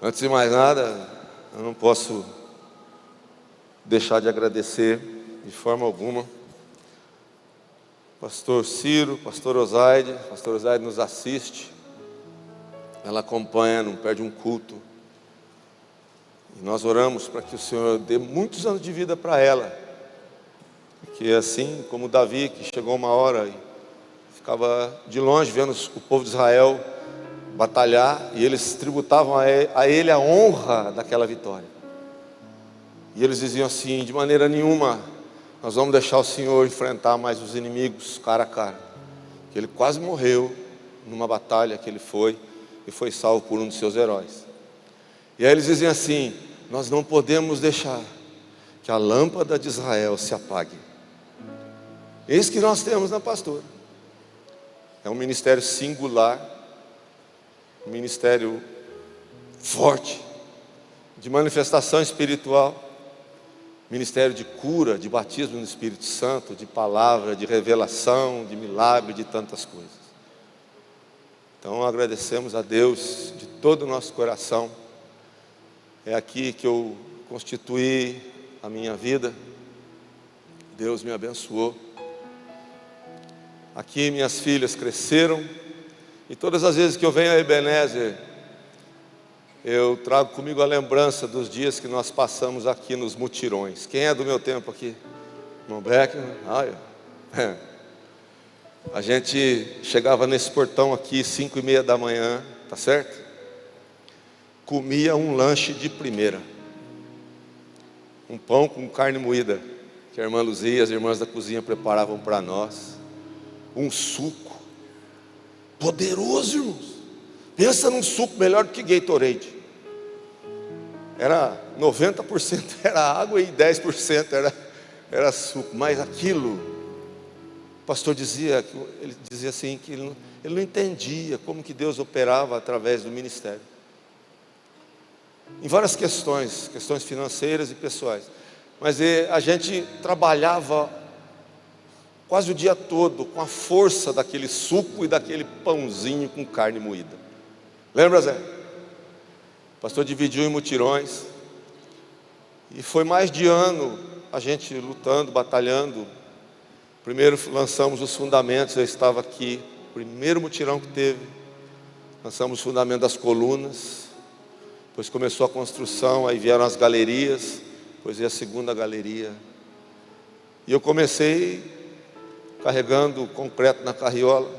Antes de mais nada, eu não posso deixar de agradecer de forma alguma Pastor Ciro, Pastor Osaide nos assiste, ela acompanha, não perde um culto. E nós oramos para que o Senhor dê muitos anos de vida para ela, porque assim como Davi, que chegou uma hora e ficava de longe vendo o povo de Israel batalhar, e eles tributavam a ele a honra daquela vitória. E eles diziam assim: de maneira nenhuma nós vamos deixar o Senhor enfrentar mais os inimigos cara a cara. Que ele quase morreu numa batalha que ele foi, e foi salvo por um dos seus heróis. E aí eles diziam assim: nós não podemos deixar que a lâmpada de Israel se apague. Esse que nós temos na pastora. É um ministério singular, um ministério forte, de manifestação espiritual, ministério de cura, de batismo no Espírito Santo, de palavra, de revelação, de milagre, de tantas coisas. Então agradecemos a Deus de todo o nosso coração. É aqui que eu constituí a minha vida. Deus me abençoou. Aqui minhas filhas cresceram, e todas as vezes que eu venho a Ebenezer, eu trago comigo a lembrança dos dias que nós passamos aqui nos mutirões. Quem é do meu tempo aqui? Irmão Beckman? A gente chegava nesse portão aqui 5:30 da manhã, tá certo? Comia um lanche de primeira, um pão com carne moída, que a irmã Luzia e as irmãs da cozinha preparavam para nós, um suco poderoso, irmãos. Pensa num suco melhor do que Gatorade. Era 90% era água e 10% era suco. Mas aquilo, o pastor dizia, ele dizia assim, que ele não entendia como que Deus operava através do ministério, em várias questões financeiras e pessoais. Mas a gente trabalhava quase o dia todo com a força daquele suco e daquele pãozinho com carne moída. Lembra, Zé? O pastor dividiu em mutirões, e foi mais de ano a gente lutando, batalhando. Primeiro lançamos os fundamentos, eu estava aqui, primeiro mutirão que teve, lançamos o fundamento das colunas, depois começou a construção, aí vieram as galerias, depois veio a segunda galeria, e eu comecei carregando concreto na carriola,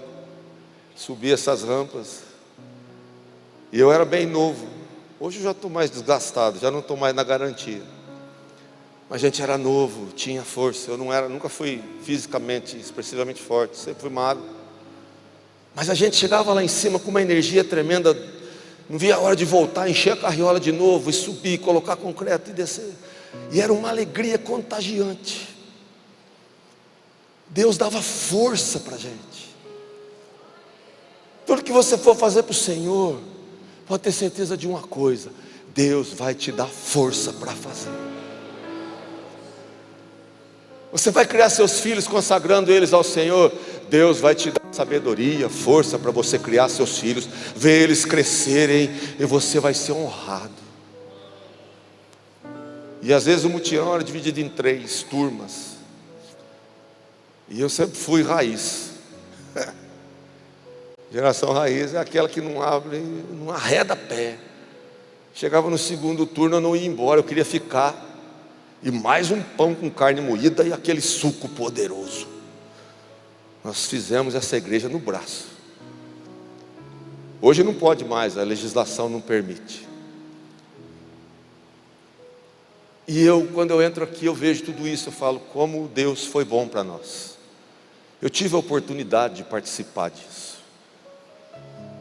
subi essas rampas, e eu era bem novo. Hoje eu já estou mais desgastado, já não estou mais na garantia. Mas a gente era novo, tinha força. Eu nunca fui fisicamente, expressivamente forte, sempre fui magro. Mas a gente chegava lá em cima com uma energia tremenda, não via a hora de voltar, encher a carriola de novo, e subir, colocar concreto e descer. E era uma alegria contagiante. Deus dava força para a gente. Tudo que você for fazer para o Senhor, pode ter certeza de uma coisa: Deus vai te dar força para fazer. Você vai criar seus filhos consagrando eles ao Senhor, Deus vai te dar sabedoria, força para você criar seus filhos, ver eles crescerem, e você vai ser honrado. E às vezes o mutirão era dividido em 3 turmas, e eu sempre fui raiz. Geração raiz é aquela que não abre, não arreda pé. Chegava no segundo turno, eu não ia embora, eu queria ficar. E mais um pão com carne moída e aquele suco poderoso. Nós fizemos essa igreja no braço. Hoje não pode mais, a legislação não permite. E quando eu entro aqui, eu vejo tudo isso, eu falo como Deus foi bom para nós. Eu tive a oportunidade de participar disso.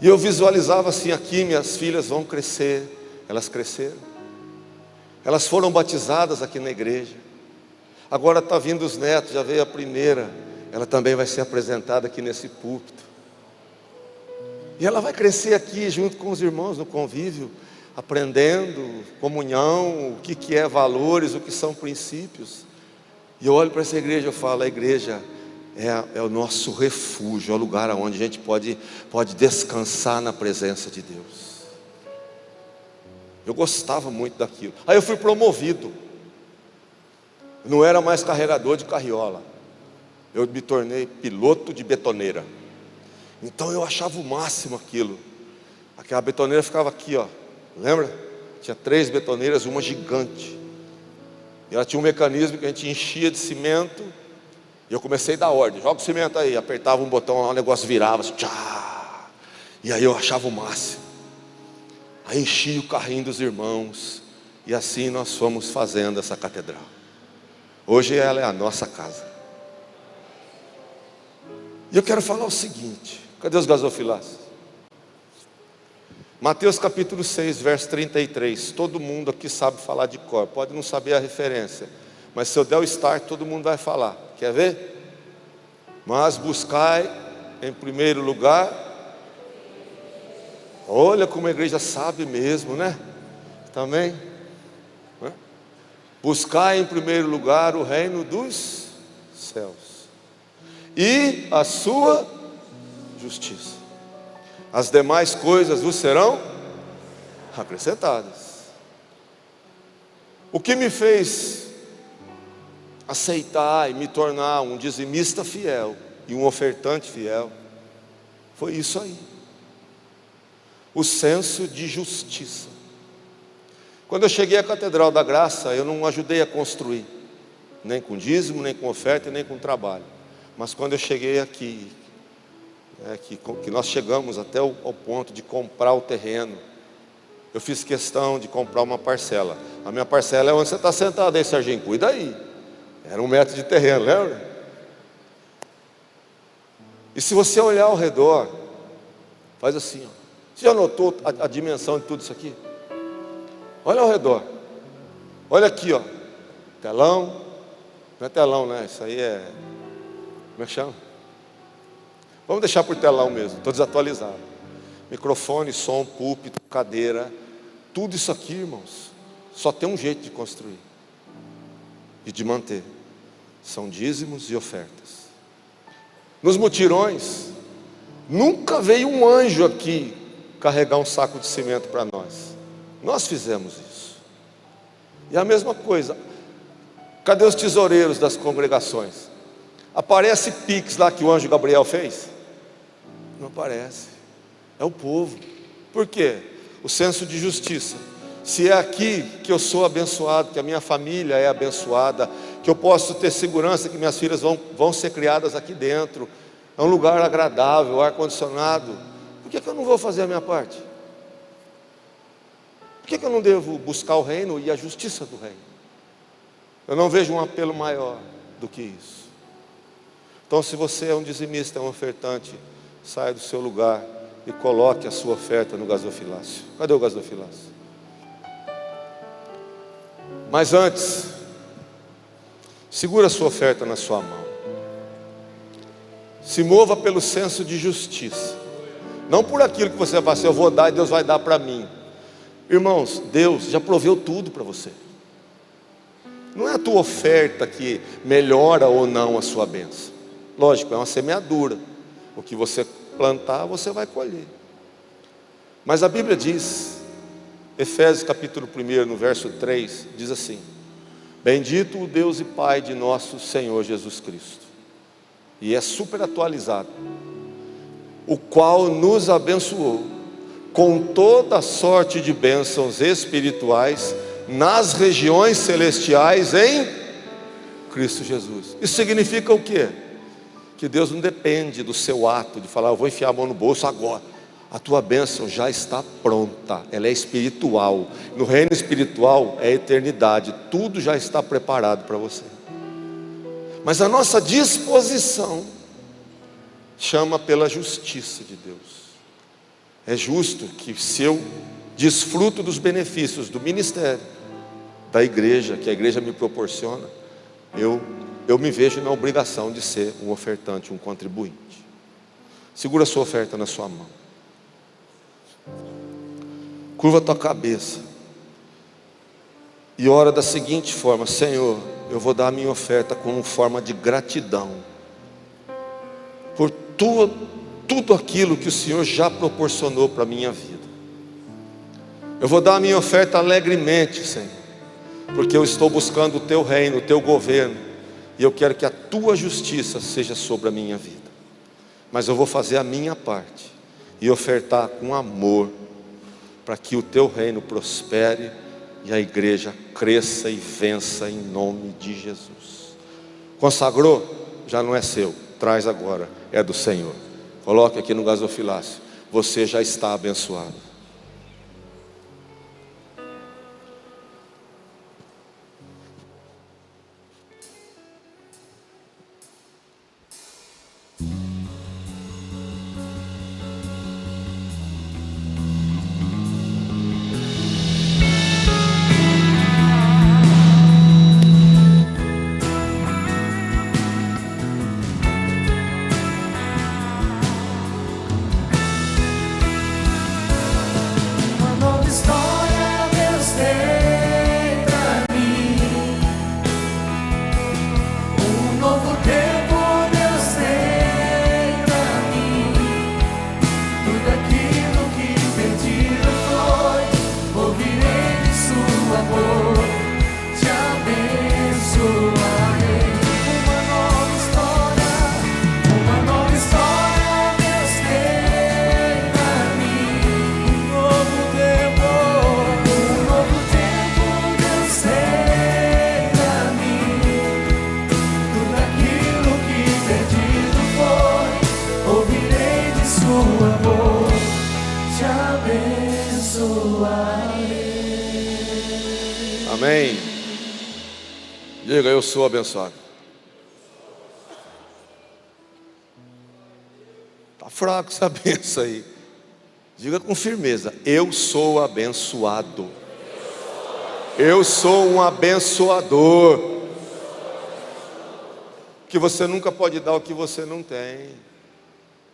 E eu visualizava assim: aqui minhas filhas vão crescer. Elas cresceram, elas foram batizadas aqui na igreja. Agora está vindo os netos, já veio a primeira, ela também vai ser apresentada aqui nesse púlpito. E ela vai crescer aqui junto com os irmãos no convívio, aprendendo comunhão, o que é valores, o que são princípios. E eu olho para essa igreja e falo: a igreja é o nosso refúgio, é o lugar onde a gente pode descansar na presença de Deus. Eu gostava muito daquilo. Aí eu fui promovido. Não era mais carregador de carriola. Eu me tornei piloto de betoneira. Então eu achava o máximo aquilo. Aquela betoneira ficava aqui, ó. Lembra? Tinha 3 betoneiras, uma gigante. E ela tinha um mecanismo que a gente enchia de cimento. E eu comecei a dar ordem. Joga o cimento aí. Apertava um botão, o negócio virava. Assim, tchá. E aí eu achava o máximo. Aí enchia o carrinho dos irmãos. E assim nós fomos fazendo essa catedral. Hoje ela é a nossa casa. E eu quero falar o seguinte. Cadê os gasofiláceos? Mateus capítulo 6, verso 33. Todo mundo aqui sabe falar de cor. Pode não saber a referência, mas se eu der o start, todo mundo vai falar. Quer ver? Mas buscai em primeiro lugar. Olha como a igreja sabe mesmo, né? Também. Buscai em primeiro lugar o reino dos céus e a sua justiça. As demais coisas vos serão acrescentadas. O que me fez aceitar e me tornar um dizimista fiel e um ofertante fiel foi isso aí. O senso de justiça. Quando eu cheguei à Catedral da Graça, eu não ajudei a construir, nem com dízimo, nem com oferta, nem com trabalho. Mas quando eu cheguei aqui, que nós chegamos até ao ponto de comprar o terreno, eu fiz questão de comprar uma parcela. A minha parcela é onde você está sentado aí, Serginho, cuida aí. Era 1 metro de terreno, lembra? E se você olhar ao redor, faz assim, ó. Você já notou a dimensão de tudo isso aqui? Olha ao redor. Olha aqui, ó. Telão. Não é telão, né? Isso aí é... Como é que chama? Vamos deixar por telão mesmo. Estou desatualizado. Microfone, som, púlpito, cadeira. Tudo isso aqui, irmãos, só tem um jeito de construir e de manter. São dízimos e ofertas. Nos mutirões, nunca veio um anjo aqui carregar um saco de cimento para nós. Nós fizemos isso. E a mesma coisa. Cadê os tesoureiros das congregações? Aparece Pix lá que o anjo Gabriel fez? Não aparece. É o povo. Por quê? O senso de justiça. Se é aqui que eu sou abençoado, que a minha família é abençoada, que eu posso ter segurança que minhas filhas vão ser criadas aqui dentro, é um lugar agradável, ar-condicionado, por que eu não vou fazer a minha parte? Por que eu não devo buscar o reino e a justiça do reino? Eu não vejo um apelo maior do que isso. Então, se você é um dizimista, é um ofertante, saia do seu lugar e coloque a sua oferta no gasofilácio. Cadê o gasofilácio? Mas antes, segura a sua oferta na sua mão. Se mova pelo senso de justiça. Não por aquilo que você vai fazer, eu vou dar e Deus vai dar para mim. Irmãos, Deus já proveu tudo para você. Não é a tua oferta que melhora ou não a sua bênção. Lógico, é uma semeadura. O que você plantar, você vai colher. Mas a Bíblia diz, Efésios capítulo 1, no verso 3, diz assim: bendito o Deus e Pai de nosso Senhor Jesus Cristo. E é super atualizado. O qual nos abençoou com toda sorte de bênçãos espirituais nas regiões celestiais em Cristo Jesus. Isso significa o quê? Que Deus não depende do seu ato de falar, eu vou enfiar a mão no bolso agora. A tua bênção já está pronta, ela é espiritual. No reino espiritual é eternidade, tudo já está preparado para você. Mas a nossa disposição chama pela justiça de Deus. É justo que se eu desfruto dos benefícios do ministério, da igreja, que a igreja me proporciona, eu me vejo na obrigação de ser um ofertante, um contribuinte. Segura a sua oferta na sua mão. Curva a tua cabeça e ora da seguinte forma: Senhor, eu vou dar a minha oferta como forma de gratidão por tudo aquilo que o Senhor já proporcionou para a minha vida. Eu vou dar a minha oferta alegremente, Senhor, porque eu estou buscando o Teu reino, o Teu governo, e eu quero que a Tua justiça seja sobre a minha vida. Mas eu vou fazer a minha parte e ofertar com amor, para que o Teu reino prospere e a igreja cresça e vença em nome de Jesus. Consagrou? Já não é seu, traz agora, é do Senhor. Coloque aqui no gasofilácio, você já está abençoado. Amém. Diga, eu sou abençoado. Está fraco essa benção aí. Diga com firmeza, eu sou abençoado. Eu sou um abençoador. Que você nunca pode dar o que você não tem.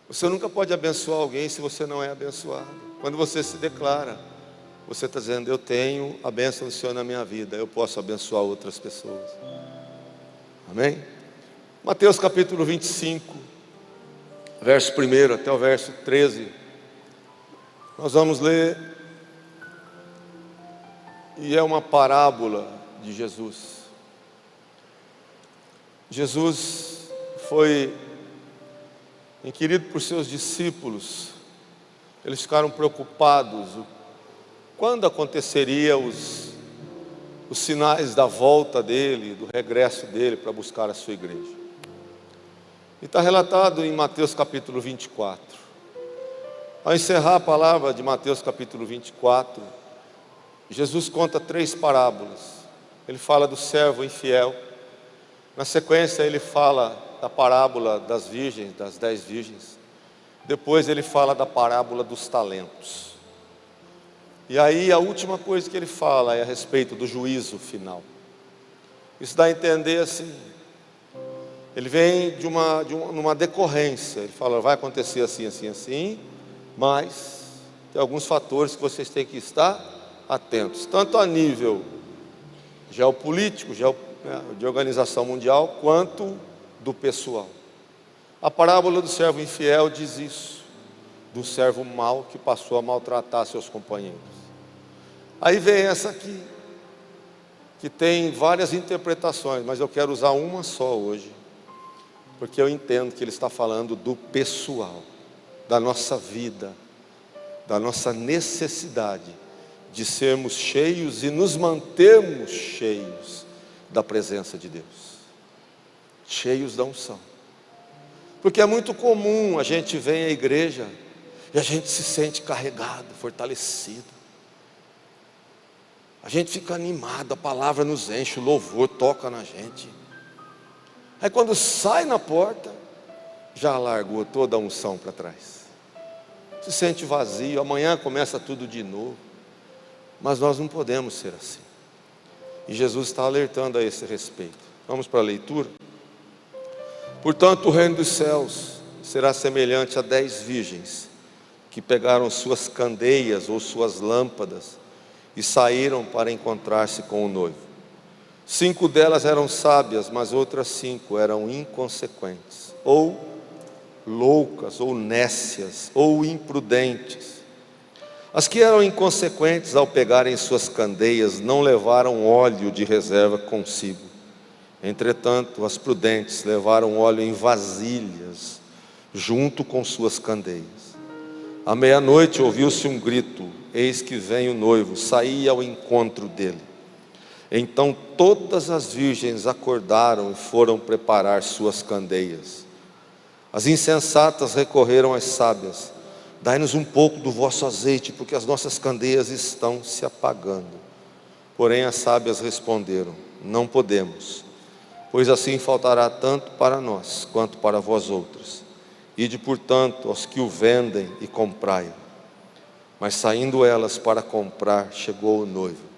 Você nunca pode abençoar alguém se você não é abençoado. Quando você se declara, você está dizendo, eu tenho a bênção do Senhor na minha vida, eu posso abençoar outras pessoas. Amém? Mateus capítulo 25, verso 1 até o verso 13. Nós vamos ler, e é uma parábola de Jesus. Jesus foi inquirido por seus discípulos. Eles ficaram preocupados quando aconteceria os sinais da volta dele, do regresso dele para buscar a sua igreja. E está relatado em Mateus capítulo 24. Ao encerrar a palavra de Mateus capítulo 24, Jesus conta 3 parábolas. Ele fala do servo infiel. Na sequência ele fala da parábola das virgens, das 10 virgens. Depois ele fala da parábola dos talentos. E aí a última coisa que ele fala é a respeito do juízo final. Isso dá a entender assim, ele vem numa decorrência. Ele fala, vai acontecer assim, assim, assim, mas tem alguns fatores que vocês têm que estar atentos, tanto a nível geopolítico, de organização mundial, quanto do pessoal. A parábola do servo infiel diz isso, do servo mau que passou a maltratar seus companheiros. Aí vem essa aqui, que tem várias interpretações, mas eu quero usar uma só hoje, porque eu entendo que ele está falando do pessoal, da nossa vida, da nossa necessidade de sermos cheios e nos mantermos cheios da presença de Deus, cheios da unção. Porque é muito comum a gente vir à igreja e a gente se sente carregado, fortalecido. A gente fica animado, a palavra nos enche, o louvor toca na gente. Aí quando sai na porta, já largou toda a unção para trás. Se sente vazio, amanhã começa tudo de novo. Mas nós não podemos ser assim. E Jesus está alertando a esse respeito. Vamos para a leitura? Portanto, o reino dos céus será semelhante a 10 virgens que pegaram suas candeias ou suas lâmpadas e saíram para encontrar-se com o noivo. 5 delas eram sábias, mas outras 5 eram inconsequentes, ou loucas, ou nécias, ou imprudentes. As que eram inconsequentes ao pegarem suas candeias não levaram óleo de reserva consigo. Entretanto, as prudentes levaram óleo em vasilhas, junto com suas candeias. À meia-noite ouviu-se um grito: eis que vem o noivo, saí ao encontro dele. Então todas as virgens acordaram e foram preparar suas candeias. As insensatas recorreram às sábias: dai-nos um pouco do vosso azeite, porque as nossas candeias estão se apagando. Porém as sábias responderam: não podemos, pois assim faltará tanto para nós, quanto para vós outras. Ide, portanto, aos que o vendem e comprai-o. Mas saindo elas para comprar, chegou o noivo.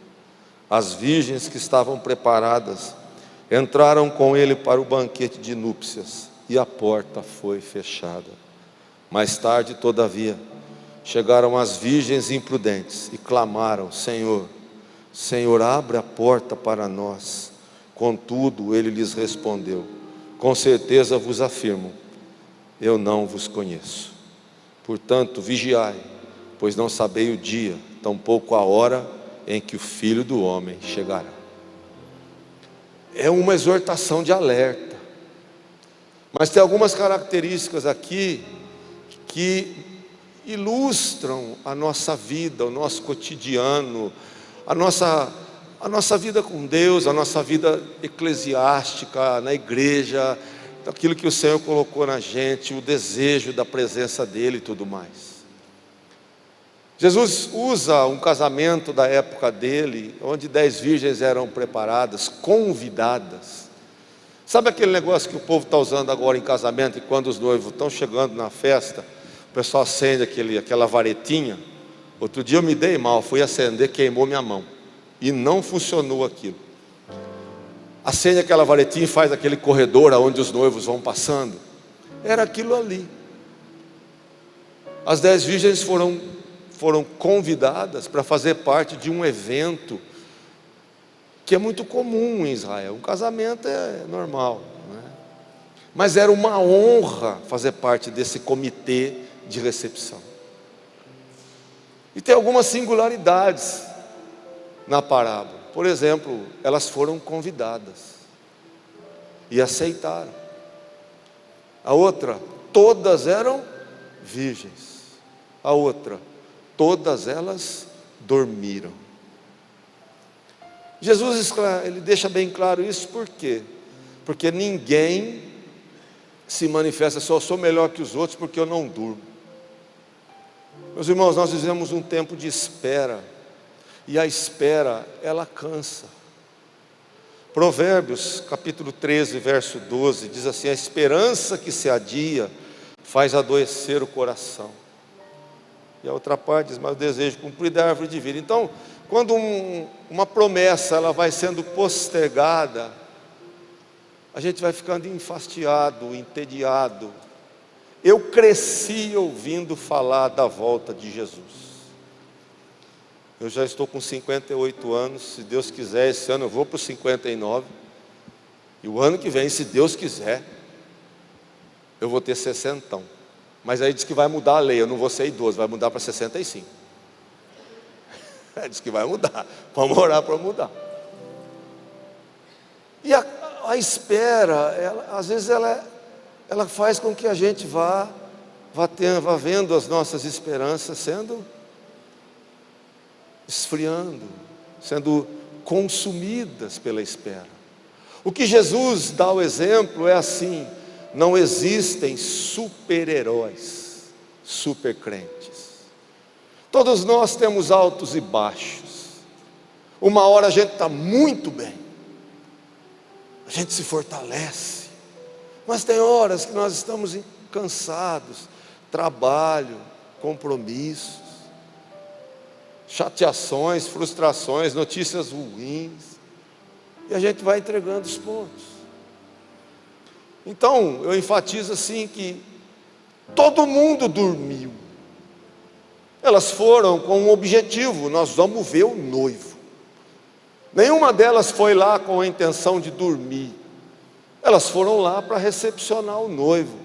As virgens que estavam preparadas entraram com ele para o banquete de núpcias, e a porta foi fechada. Mais tarde, todavia, chegaram as virgens imprudentes e clamaram: Senhor, Senhor, abre a porta para nós. Contudo, ele lhes respondeu: com certeza vos afirmo, eu não vos conheço. Portanto, vigiai, pois não sabei o dia, tampouco a hora em que o Filho do Homem chegará. É uma exortação de alerta, mas tem algumas características aqui que ilustram a nossa vida, o nosso cotidiano, a nossa vida com Deus, a nossa vida eclesiástica, na igreja, aquilo que o Senhor colocou na gente, o desejo da presença dEle e tudo mais. Jesus usa um casamento da época dele, onde 10 virgens eram preparadas, convidadas. Sabe aquele negócio que o povo está usando agora em casamento, e quando os noivos estão chegando na festa, o pessoal acende aquela varetinha? Outro dia eu me dei mal, fui acender, queimou minha mão, e não funcionou aquilo. Acende aquela varetinha e faz aquele corredor aonde os noivos vão passando. Era aquilo ali. As 10 virgens foram convidadas para fazer parte de um evento que é muito comum em Israel. Um casamento é normal, né? Mas era uma honra fazer parte desse comitê de recepção. E tem algumas singularidades na parábola. Por exemplo, elas foram convidadas e aceitaram. A outra, todas eram virgens. A outra, todas elas dormiram. Jesus, ele deixa bem claro isso, por quê? Porque ninguém se manifesta só: eu sou melhor que os outros porque eu não durmo. Meus irmãos, nós vivemos um tempo de espera, e a espera, ela cansa. Provérbios, capítulo 13, verso 12, diz assim: a esperança que se adia faz adoecer o coração. E a outra parte diz: mas o desejo cumprido é a árvore de vida. Então, quando uma promessa ela vai sendo postergada, a gente vai ficando enfastiado, entediado. Eu cresci ouvindo falar da volta de Jesus. Eu já estou com 58 anos, se Deus quiser, esse ano eu vou para os 59. E o ano que vem, se Deus quiser, eu vou ter 60. Mas aí diz que vai mudar a lei, eu não vou ser idoso, vai mudar para 65. Diz que vai mudar, vamos orar para mudar. E a espera, às vezes ela faz com que a gente vá vendo as nossas esperanças sendo esfriando, sendo consumidas pela espera. O que Jesus dá o exemplo é assim: não existem super-heróis, super-crentes. Todos nós temos altos e baixos. Uma hora a gente está muito bem, a gente se fortalece, mas tem horas que nós estamos cansados, trabalho, compromissos, chateações, frustrações, notícias ruins, e a gente vai entregando os pontos. Então, eu enfatizo assim que todo mundo dormiu. Elas foram com um objetivo: nós vamos ver o noivo. Nenhuma delas foi lá com a intenção de dormir. Elas foram lá para recepcionar o noivo.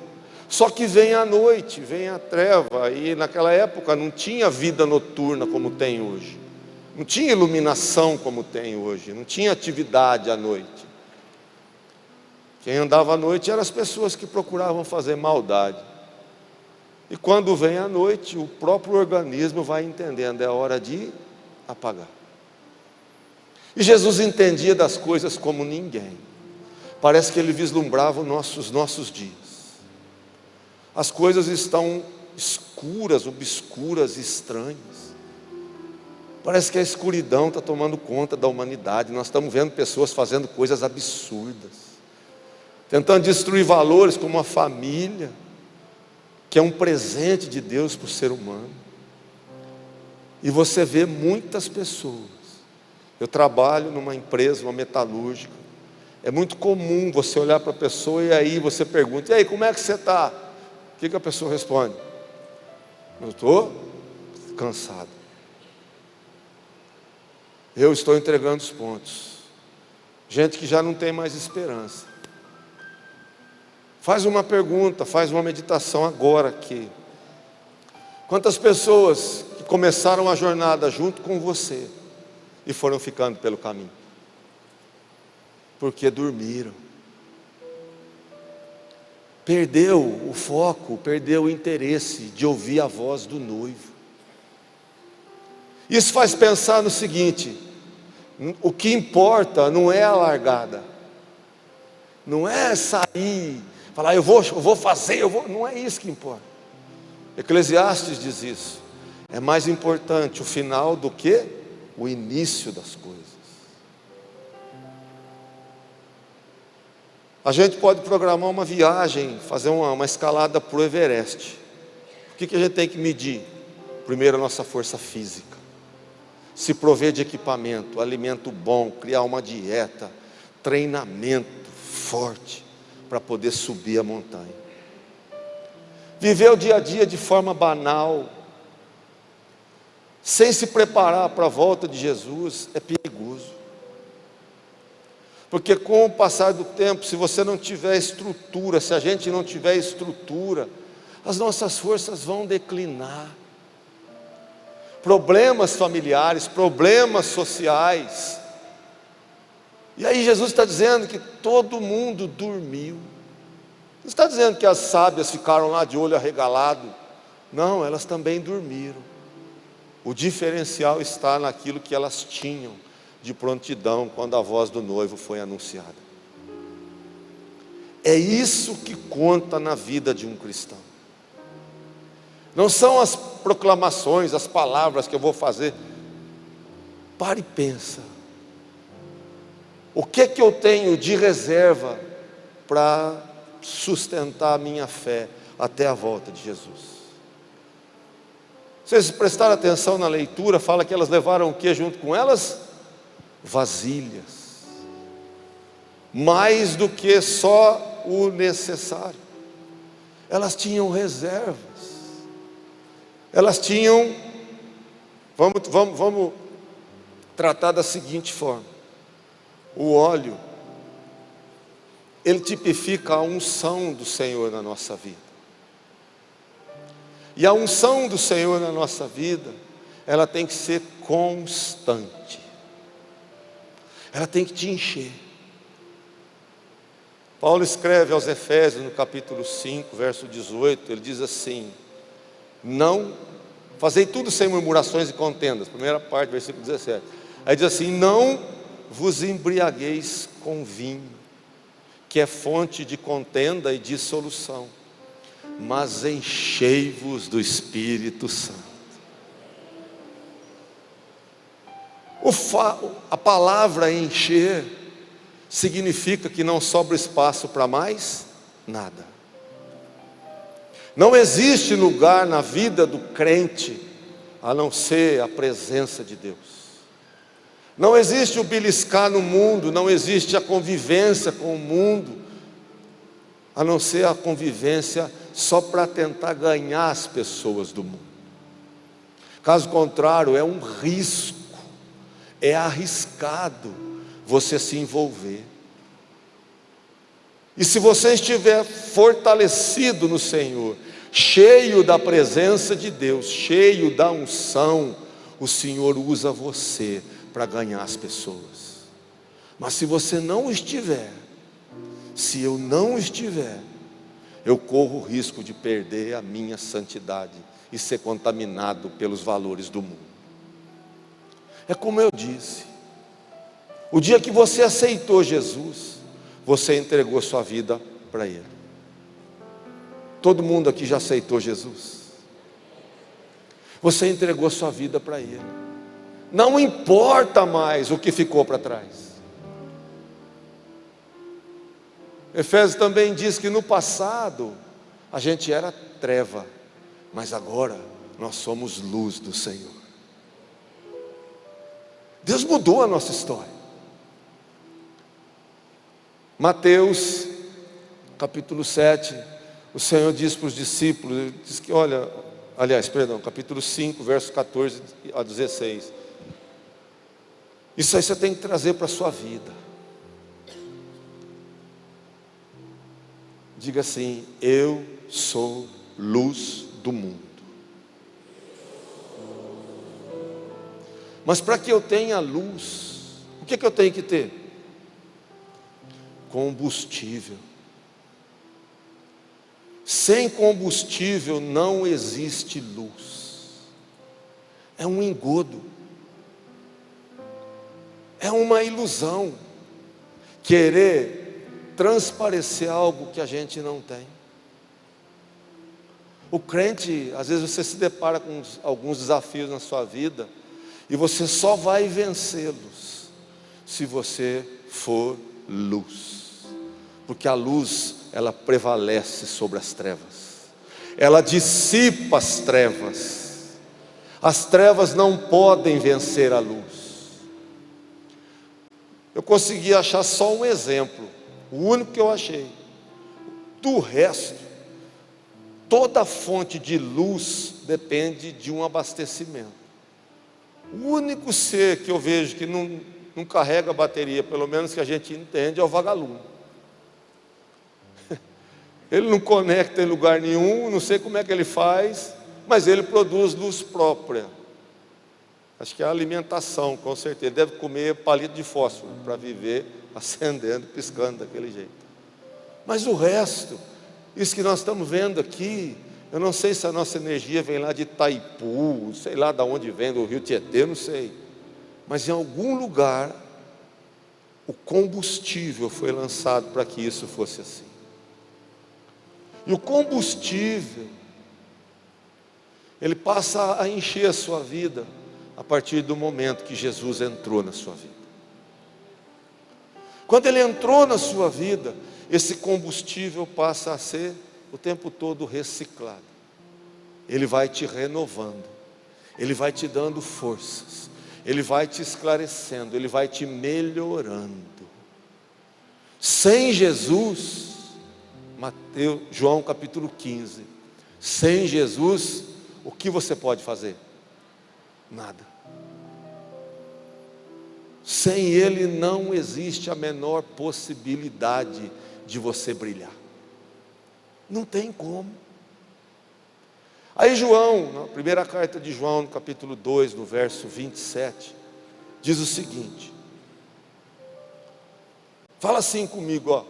Só que vem a noite, vem a treva, e naquela época não tinha vida noturna como tem hoje, não tinha iluminação como tem hoje, não tinha atividade à noite. Quem andava à noite eram as pessoas que procuravam fazer maldade. E quando vem a noite, o próprio organismo vai entendendo, é hora de apagar. E Jesus entendia das coisas como ninguém. Parece que ele vislumbrava os nossos dias. As coisas estão escuras, obscuras, estranhas. Parece que a escuridão está tomando conta da humanidade. Nós estamos vendo pessoas fazendo coisas absurdas, tentando destruir valores como a família, que é um presente de Deus para o ser humano. E você vê muitas pessoas. Eu trabalho numa empresa, uma metalúrgica. É muito comum você olhar para a pessoa e aí você pergunta: e aí, como é que você está? O que a pessoa responde? Eu estou cansado. Eu estou entregando os pontos. Gente que já não tem mais esperança. Faz uma pergunta, faz uma meditação agora aqui. Quantas pessoas que começaram a jornada junto com você e foram ficando pelo caminho? Porque dormiram. Perdeu o foco, perdeu o interesse de ouvir a voz do noivo. Isso faz pensar no seguinte: o que importa não é a largada, não é sair, falar eu vou fazer, não é isso que importa. Eclesiastes diz isso. É mais importante o final do que o início das coisas. A gente pode programar uma viagem, fazer uma escalada para o Everest. O que a gente tem que medir? Primeiro, a nossa força física. Se prover de equipamento, alimento bom, criar uma dieta, treinamento forte para poder subir a montanha. Viver o dia a dia de forma banal, sem se preparar para a volta de Jesus, é perigoso. Porque com o passar do tempo, se você não tiver estrutura, se a gente não tiver estrutura, as nossas forças vão declinar. Problemas familiares, problemas sociais. E aí Jesus está dizendo que todo mundo dormiu. Não está dizendo que as sábias ficaram lá de olho arregalado. Não, elas também dormiram. O diferencial está naquilo que elas tinham de prontidão quando a voz do noivo foi anunciada. É isso que conta na vida de um cristão. Não são as proclamações, as palavras que eu vou fazer. Pare e pensa. O que eu tenho de reserva para sustentar a minha fé até a volta de Jesus? Vocês prestaram atenção na leitura, fala que elas levaram o que junto com elas? Vasilhas. Mais do que só o necessário. Elas tinham reservas. Elas tinham, vamos tratar da seguinte forma. O óleo, ele tipifica a unção do Senhor na nossa vida. E a unção do Senhor na nossa vida, ela tem que ser constante. Ela tem que te encher. Paulo escreve aos Efésios no capítulo 5, verso 18, ele diz assim: não, fazei tudo sem murmurações e contendas, primeira parte, versículo 17. Aí diz assim: não vos embriagueis com vinho, que é fonte de contenda e dissolução, mas enchei-vos do Espírito Santo. A palavra encher significa que não sobra espaço para mais nada. Não existe lugar na vida do crente a não ser a presença de Deus. Não existe o beliscar no mundo, não existe a convivência com o mundo, a não ser a convivência só para tentar ganhar as pessoas do mundo. Caso contrário, é um risco, é arriscado você se envolver. E se você estiver fortalecido no Senhor, cheio da presença de Deus, cheio da unção, o Senhor usa você para ganhar as pessoas. Mas se você não estiver, se eu não estiver, eu corro o risco de perder a minha santidade e ser contaminado pelos valores do mundo. É como eu disse, o dia que você aceitou Jesus, você entregou sua vida para Ele. Todo mundo aqui já aceitou Jesus? Você entregou sua vida para Ele. Não importa mais o que ficou para trás. Efésios também diz que no passado a gente era treva, mas agora nós somos luz do Senhor. Deus mudou a nossa história. Mateus capítulo 7, o Senhor diz para os discípulos, ele diz que capítulo 5, verso 14 a 16. Isso aí você tem que trazer para a sua vida. Diga assim: eu sou luz do mundo. Mas para que eu tenha luz, o que eu tenho que ter? Combustível. Sem combustível não existe luz. É um engodo. É uma ilusão querer transparecer algo que a gente não tem. O crente, às vezes você se depara com alguns desafios na sua vida, e você só vai vencê-los se você for luz, porque a luz, ela prevalece sobre as trevas, ela dissipa as trevas não podem vencer a luz. Eu consegui achar só um exemplo, o único que eu achei. Do resto, toda fonte de luz depende de um abastecimento. O único ser que eu vejo que não carrega bateria, pelo menos que a gente entende, é o vagalume. Ele não conecta em lugar nenhum, não sei como é que ele faz, mas ele produz luz própria. Acho que é a alimentação, com certeza. Deve comer palito de fósforo para viver acendendo, piscando daquele jeito. Mas o resto, isso que nós estamos vendo aqui, eu não sei se a nossa energia vem lá de Itaipu, sei lá de onde vem, do Rio Tietê, não sei. Mas em algum lugar, o combustível foi lançado para que isso fosse assim. E o combustível, ele passa a encher a sua vida a partir do momento que Jesus entrou na sua vida. Quando Ele entrou na sua vida, esse combustível passa a ser o tempo todo reciclado. Ele vai te renovando, Ele vai te dando forças, Ele vai te esclarecendo, Ele vai te melhorando. Sem Jesus, João capítulo 15, sem Jesus, o que você pode fazer? Nada. Sem Ele não existe a menor possibilidade de você brilhar. Não tem como. Aí João, na primeira carta de João, no capítulo 2, no verso 27, diz o seguinte. Fala assim comigo, ó.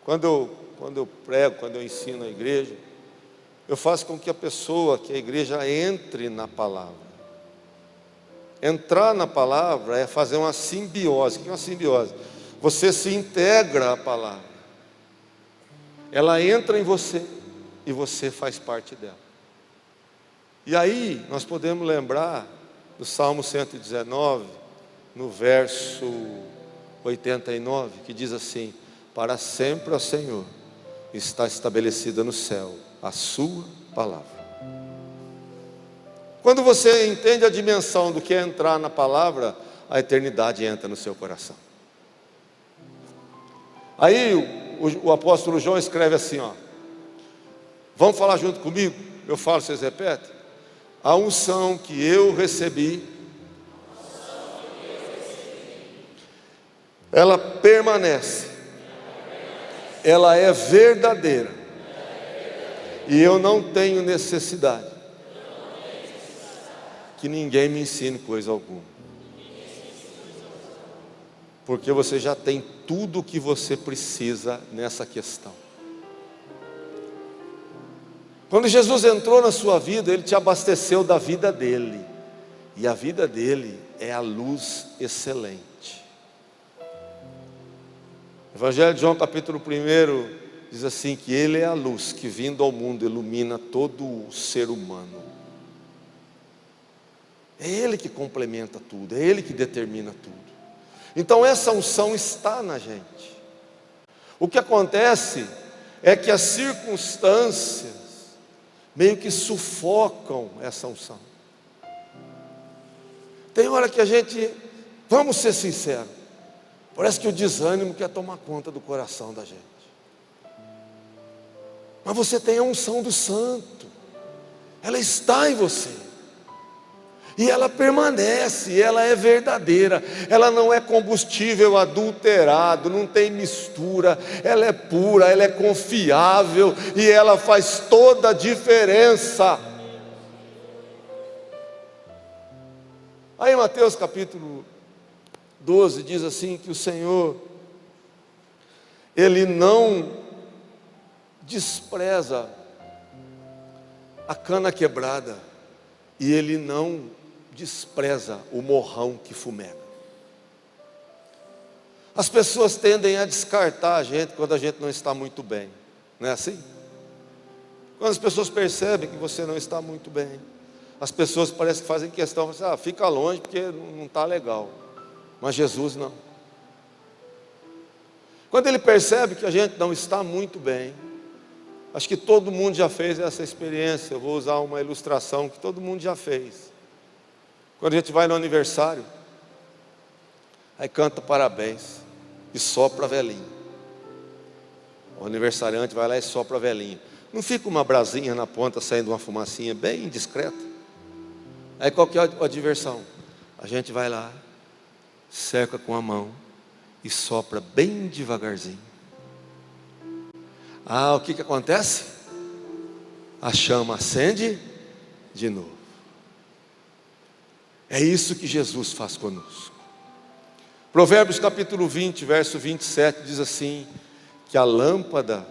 Quando eu prego, quando eu ensino a igreja, eu faço com que a igreja entre na palavra. Entrar na palavra é fazer uma simbiose. O que é uma simbiose? Você se integra à palavra. Ela entra em você e você faz parte dela. E aí nós podemos lembrar do Salmo 119, no verso 89, que diz assim: para sempre, ó Senhor, está estabelecida no céu a sua palavra. Quando você entende a dimensão do que é entrar na palavra, a eternidade entra no seu coração. Aí o apóstolo João escreve assim, ó. Vamos falar junto comigo? Eu falo, vocês repetem? A unção que eu recebi, ela permanece ela é verdadeira, e eu não tenho necessidade que ninguém me ensine coisa alguma, porque você já tem tudo o que você precisa nessa questão. Quando Jesus entrou na sua vida, Ele te abasteceu da vida dEle, e a vida dEle é a luz excelente. Evangelho de João capítulo 1 diz assim, que Ele é a luz que vindo ao mundo ilumina todo o ser humano. É Ele que complementa tudo, é Ele que determina tudo. Então essa unção está na gente. O que acontece é que as circunstâncias meio que sufocam essa unção. Tem hora que a gente, vamos ser sinceros, parece que o desânimo quer tomar conta do coração da gente. Mas você tem a unção do Santo, ela está em você, e ela permanece, ela é verdadeira, ela não é combustível adulterado, não tem mistura, ela é pura, ela é confiável, e ela faz toda a diferença. Aí Mateus capítulo 12 diz assim, que o Senhor, Ele não despreza a cana quebrada, e Ele não despreza o morrão que fumega. As pessoas tendem a descartar a gente quando a gente não está muito bem, não é assim? Quando as pessoas percebem que você não está muito bem, as pessoas parecem que fazem questão, fica longe porque não está legal. Mas Jesus não. Quando Ele percebe que a gente não está muito bem, acho que todo mundo já fez essa experiência. Eu vou usar uma ilustração que todo mundo já fez. Quando a gente vai no aniversário, aí canta parabéns e sopra velhinho. O aniversariante vai lá e sopra velhinho. Não fica uma brasinha na ponta saindo uma fumacinha bem indiscreta? Aí qual que é a diversão? A gente vai lá, cerca com a mão e sopra bem devagarzinho. O que acontece? A chama acende de novo. É isso que Jesus faz conosco. Provérbios capítulo 20, verso 27 diz assim, que a lâmpada,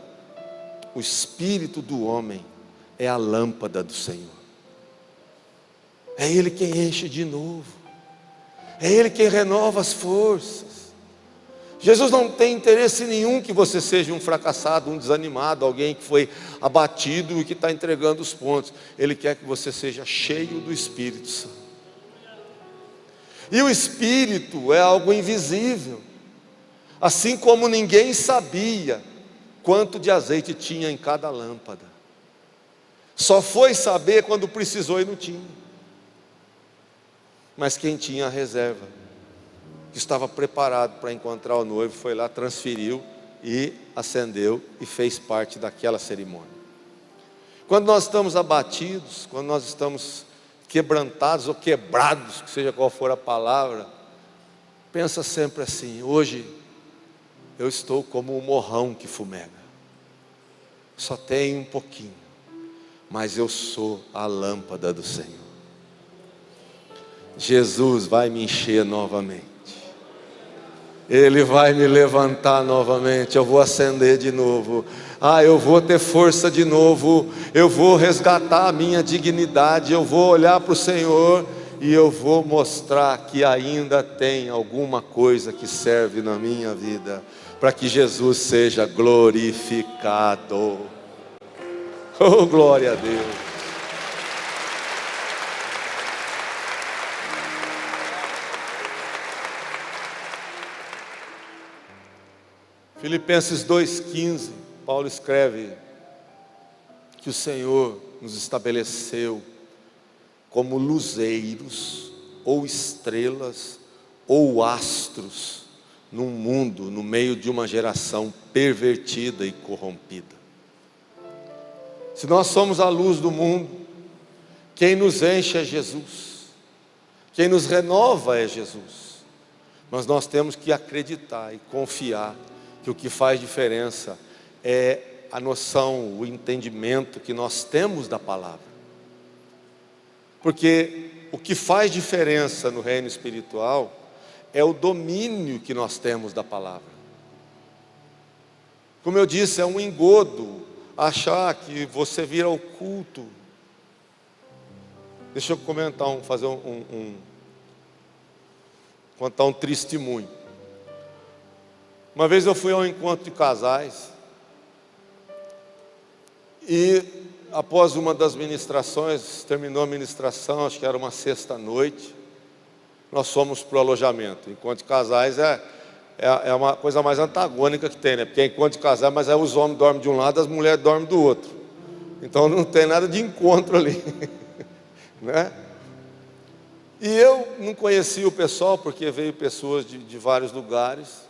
o espírito do homem é a lâmpada do Senhor. É Ele quem enche de novo, é Ele quem renova as forças. Jesus não tem interesse nenhum que você seja um fracassado, um desanimado, alguém que foi abatido e que está entregando os pontos. Ele quer que você seja cheio do Espírito Santo. E o Espírito é algo invisível, assim como ninguém sabia quanto de azeite tinha em cada lâmpada. Só foi saber quando precisou e não tinha. Mas quem tinha a reserva, que estava preparado para encontrar o noivo, foi lá, transferiu e acendeu e fez parte daquela cerimônia. Quando nós estamos abatidos, quando nós estamos quebrantados ou quebrados, que seja qual for a palavra, pensa sempre assim, hoje eu estou como um morrão que fumega, só tenho um pouquinho, mas eu sou a lâmpada do Senhor. Jesus vai me encher novamente, Ele vai me levantar novamente, eu vou acender de novo, eu vou ter força de novo, eu vou resgatar a minha dignidade, eu vou olhar para o Senhor e eu vou mostrar que ainda tem alguma coisa que serve na minha vida, para que Jesus seja glorificado. Oh, glória a Deus! Filipenses 2,15, Paulo escreve que o Senhor nos estabeleceu como luzeiros, ou estrelas, ou astros, num mundo, no meio de uma geração pervertida e corrompida. Se nós somos a luz do mundo, quem nos enche é Jesus, quem nos renova é Jesus, mas nós temos que acreditar e confiar que o que faz diferença é a noção, o entendimento que nós temos da palavra. Porque o que faz diferença no reino espiritual é o domínio que nós temos da palavra. Como eu disse, é um engodo achar que você vira o culto. Deixa eu comentar, contar um testemunho. Uma vez eu fui a um encontro de casais e após uma das ministrações, terminou a ministração, acho que era uma sexta-noite, nós fomos para o alojamento. Encontro de casais é uma coisa mais antagônica que tem, né? Porque é encontro de casais, mas aí os homens dormem de um lado, as mulheres dormem do outro. Então não tem nada de encontro ali, né? E eu não conhecia o pessoal, porque veio pessoas de vários lugares.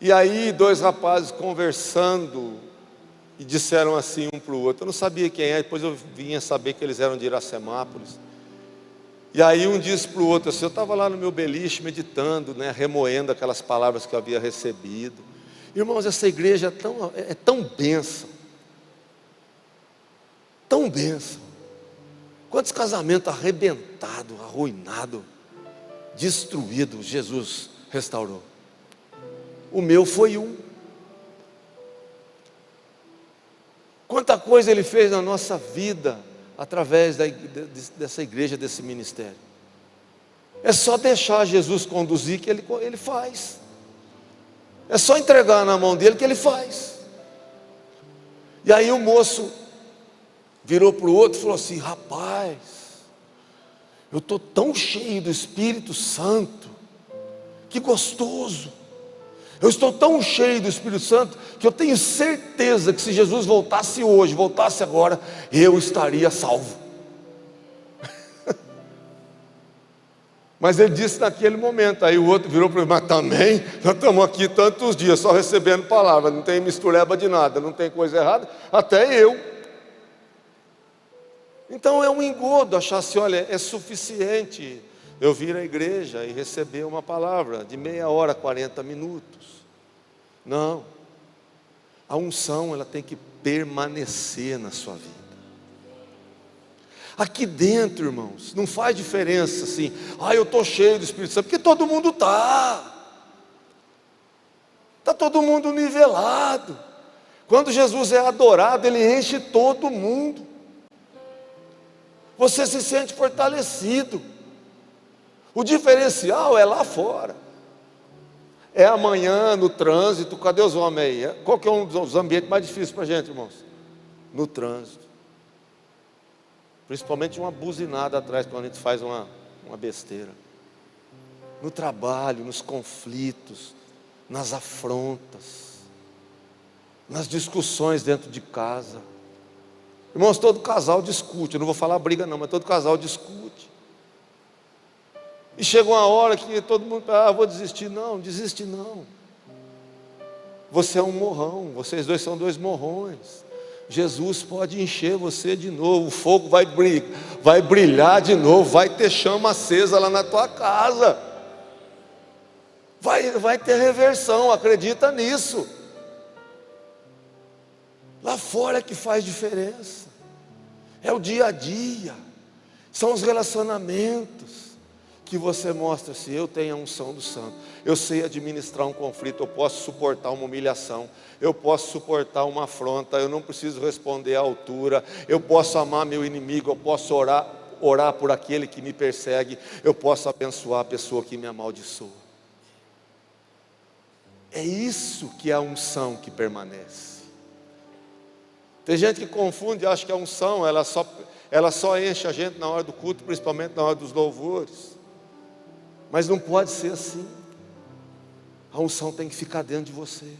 E aí 2 rapazes conversando e disseram assim um para o outro. Eu não sabia quem é, depois eu vinha saber que eles eram de Iracemápolis. E aí um disse para o outro assim, eu estava lá no meu beliche meditando, né, remoendo aquelas palavras que eu havia recebido. Irmãos, essa igreja é tão bênção. Tão bênção. Quantos casamentos arrebentados, arruinados, destruídos, Jesus restaurou. O meu foi um. Quanta coisa Ele fez na nossa vida através dessa igreja, desse ministério. É só deixar Jesus conduzir que Ele faz. É só entregar na mão dele que Ele faz. E aí o moço virou para o outro e falou assim, rapaz, eu estou tão cheio do Espírito Santo, que gostoso. Eu estou tão cheio do Espírito Santo que eu tenho certeza que se Jesus voltasse hoje, voltasse agora, eu estaria salvo. Mas ele disse naquele momento. Aí o outro virou para ele, mas também, nós estamos aqui tantos dias só recebendo palavra, não tem mistureba de nada, não tem coisa errada, até eu. Então é um engodo achar assim, olha, é suficiente eu vir à igreja e receber uma palavra de meia hora, 40 minutos. Não, a unção ela tem que permanecer na sua vida. Aqui dentro, irmãos, não faz diferença assim, eu estou cheio do Espírito Santo, porque todo mundo está todo mundo nivelado. Quando Jesus é adorado, Ele enche todo mundo. Você se sente fortalecido. O diferencial é lá fora. É amanhã no trânsito, cadê os homens aí? Qual que é um dos ambientes mais difíceis para a gente, irmãos? No trânsito. Principalmente uma buzinada atrás, quando a gente faz uma besteira. No trabalho, nos conflitos, nas afrontas, nas discussões dentro de casa. Irmãos, todo casal discute, eu não vou falar briga não, mas todo casal discute. E chega uma hora que todo mundo vou desistir. Não, desiste não. Você é um morrão, vocês dois são 2 morrões. Jesus pode encher você de novo, o fogo vai brilhar de novo, vai ter chama acesa lá na tua casa. Vai ter reversão, acredita nisso. Lá fora é que faz diferença. É o dia a dia, são os relacionamentos que você mostra se eu tenho a unção do santo, eu sei administrar um conflito, eu posso suportar uma humilhação, eu posso suportar uma afronta, eu não preciso responder à altura, eu posso amar meu inimigo, eu posso orar por aquele que me persegue, eu posso abençoar a pessoa que me amaldiçoa. É isso que é a unção que permanece. Tem gente que confunde, acha que a unção ela só enche a gente na hora do culto, principalmente na hora dos louvores. Mas não pode ser assim. A unção tem que ficar dentro de você.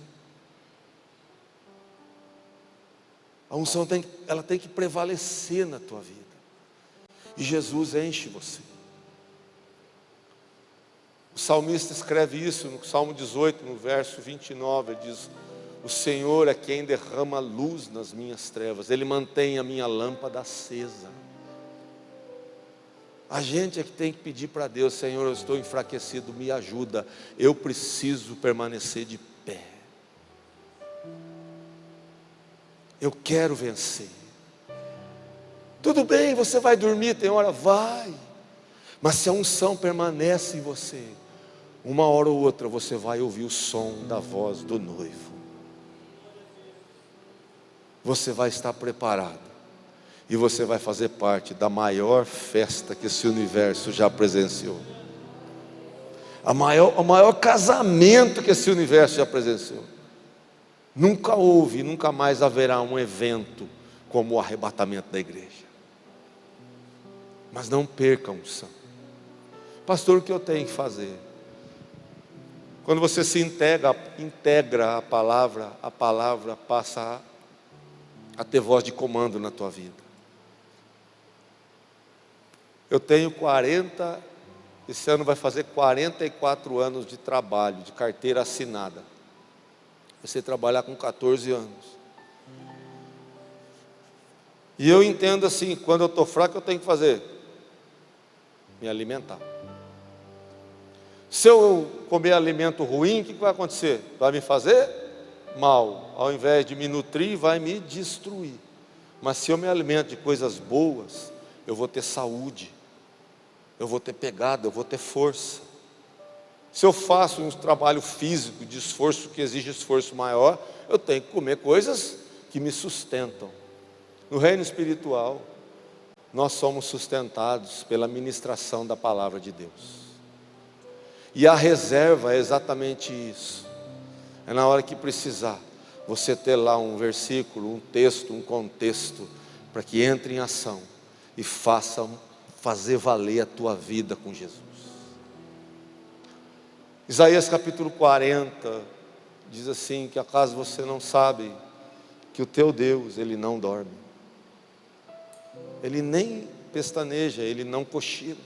A unção tem que prevalecer na tua vida. E Jesus enche você. O salmista escreve isso no Salmo 18, no verso 29, ele diz: o Senhor é quem derrama luz nas minhas trevas, Ele mantém a minha lâmpada acesa. A gente é que tem que pedir para Deus: Senhor, eu estou enfraquecido, me ajuda, eu preciso permanecer de pé. Eu quero vencer. Tudo bem, você vai dormir, tem hora, vai. Mas se a unção permanece em você, uma hora ou outra você vai ouvir o som da voz do noivo. Você vai estar preparado. E você vai fazer parte da maior festa que esse universo já presenciou. O maior casamento que esse universo já presenciou. Nunca houve, nunca mais haverá um evento como o arrebatamento da igreja. Mas não perca a unção. Pastor, o que eu tenho que fazer? Quando você se integra à palavra, a palavra passa a ter voz de comando na tua vida. Eu tenho esse ano vai fazer 44 anos de trabalho, de carteira assinada. Comecei a trabalhar com 14 anos. E eu entendo assim, quando eu estou fraco, eu tenho que fazer? Me alimentar. Se eu comer alimento ruim, o que vai acontecer? Vai me fazer mal. Ao invés de me nutrir, vai me destruir. Mas se eu me alimento de coisas boas, eu vou ter saúde. Eu vou ter pegada, eu vou ter força. Se eu faço um trabalho físico de esforço que exige esforço maior, eu tenho que comer coisas que me sustentam. No reino espiritual, nós somos sustentados pela ministração da palavra de Deus. E a reserva é exatamente isso. É na hora que precisar, você ter lá um versículo, um texto, um contexto, para que entre em ação e fazer valer a tua vida com Jesus. Isaías capítulo 40 diz assim, que acaso você não sabe que o teu Deus, Ele não dorme. Ele nem pestaneja, Ele não cochila.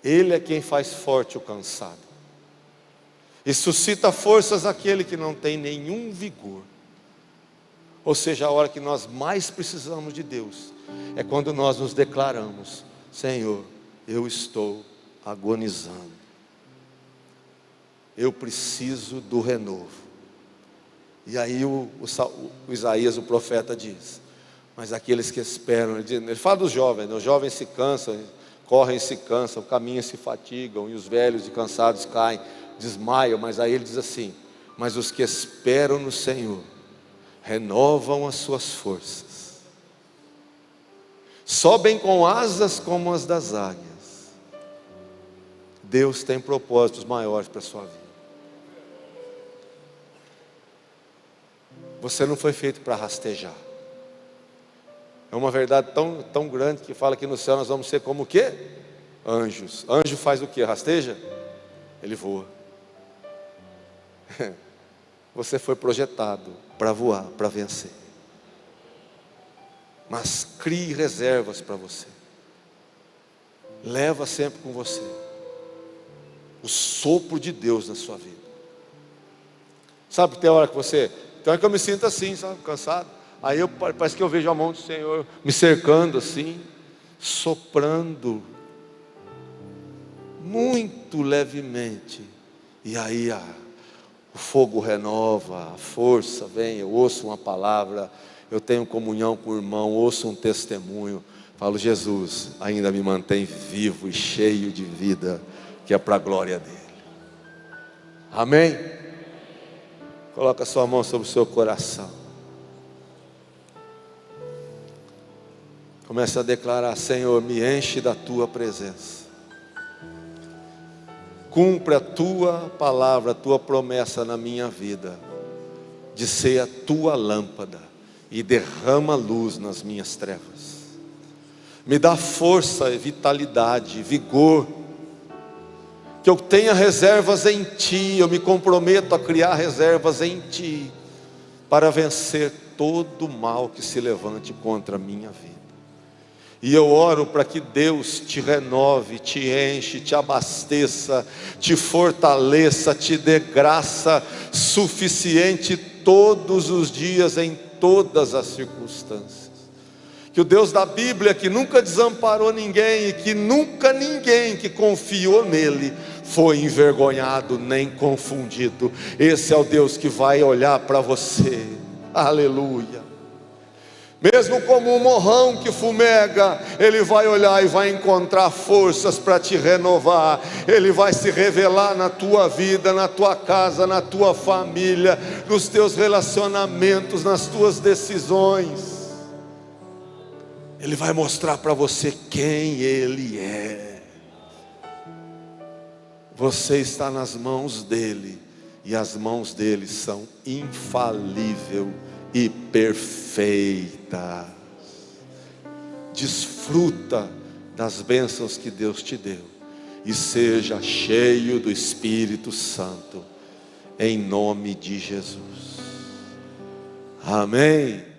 Ele é quem faz forte o cansado. E suscita forças àquele que não tem nenhum vigor. Ou seja, a hora que nós mais precisamos de Deus, é quando nós nos declaramos, Senhor, eu estou agonizando. Eu preciso do renovo. E aí o Isaías, o profeta, diz, mas aqueles que esperam, ele fala dos jovens, né? Os jovens se cansam, correm e se cansam, caminham e se fatigam, e os velhos e cansados caem, desmaiam, mas aí ele diz assim, mas os que esperam no Senhor, renovam as suas forças, sobem com asas como as das águias. Deus tem propósitos maiores para a sua vida. Você não foi feito para rastejar. É uma verdade tão grande que fala que no céu nós vamos ser como o quê? Anjos. Anjo faz o quê? Rasteja? Ele voa. Você foi projetado para voar, para vencer. Mas crie reservas para você. Leva sempre com você o sopro de Deus na sua vida. Sabe, tem hora que eu me sinto assim, sabe, cansado. Aí parece que eu vejo a mão do Senhor me cercando assim, soprando muito levemente. E aí o fogo renova, a força vem, eu ouço uma palavra, eu tenho comunhão com o irmão, ouço um testemunho, falo, Jesus ainda me mantém vivo e cheio de vida, que é para a glória dele. Amém? Coloca a sua mão sobre o seu coração. Comece a declarar, Senhor, me enche da tua presença. Cumpre a tua palavra, a tua promessa na minha vida, de ser a tua lâmpada e derrama luz nas minhas trevas. Me dá força, vitalidade, vigor, que eu tenha reservas em ti. Eu me comprometo a criar reservas em ti, para vencer todo o mal que se levante contra a minha vida. E eu oro para que Deus te renove, te enche, te abasteça, te fortaleça, te dê graça suficiente todos os dias, em todas as circunstâncias. Que o Deus da Bíblia, que nunca desamparou ninguém, e que nunca ninguém que confiou nele foi envergonhado nem confundido. Esse é o Deus que vai olhar para você Aleluia. Mesmo como um morrão que fumega, Ele vai olhar e vai encontrar forças para te renovar. Ele vai se revelar na tua vida, na tua casa, na tua família, nos teus relacionamentos, nas tuas decisões. Ele vai mostrar para você quem Ele é. Você está nas mãos dEle, e as mãos dEle são infalíveis e perfeitas. Desfruta das bênçãos que Deus te deu, e seja cheio do Espírito Santo, em nome de Jesus. Amém.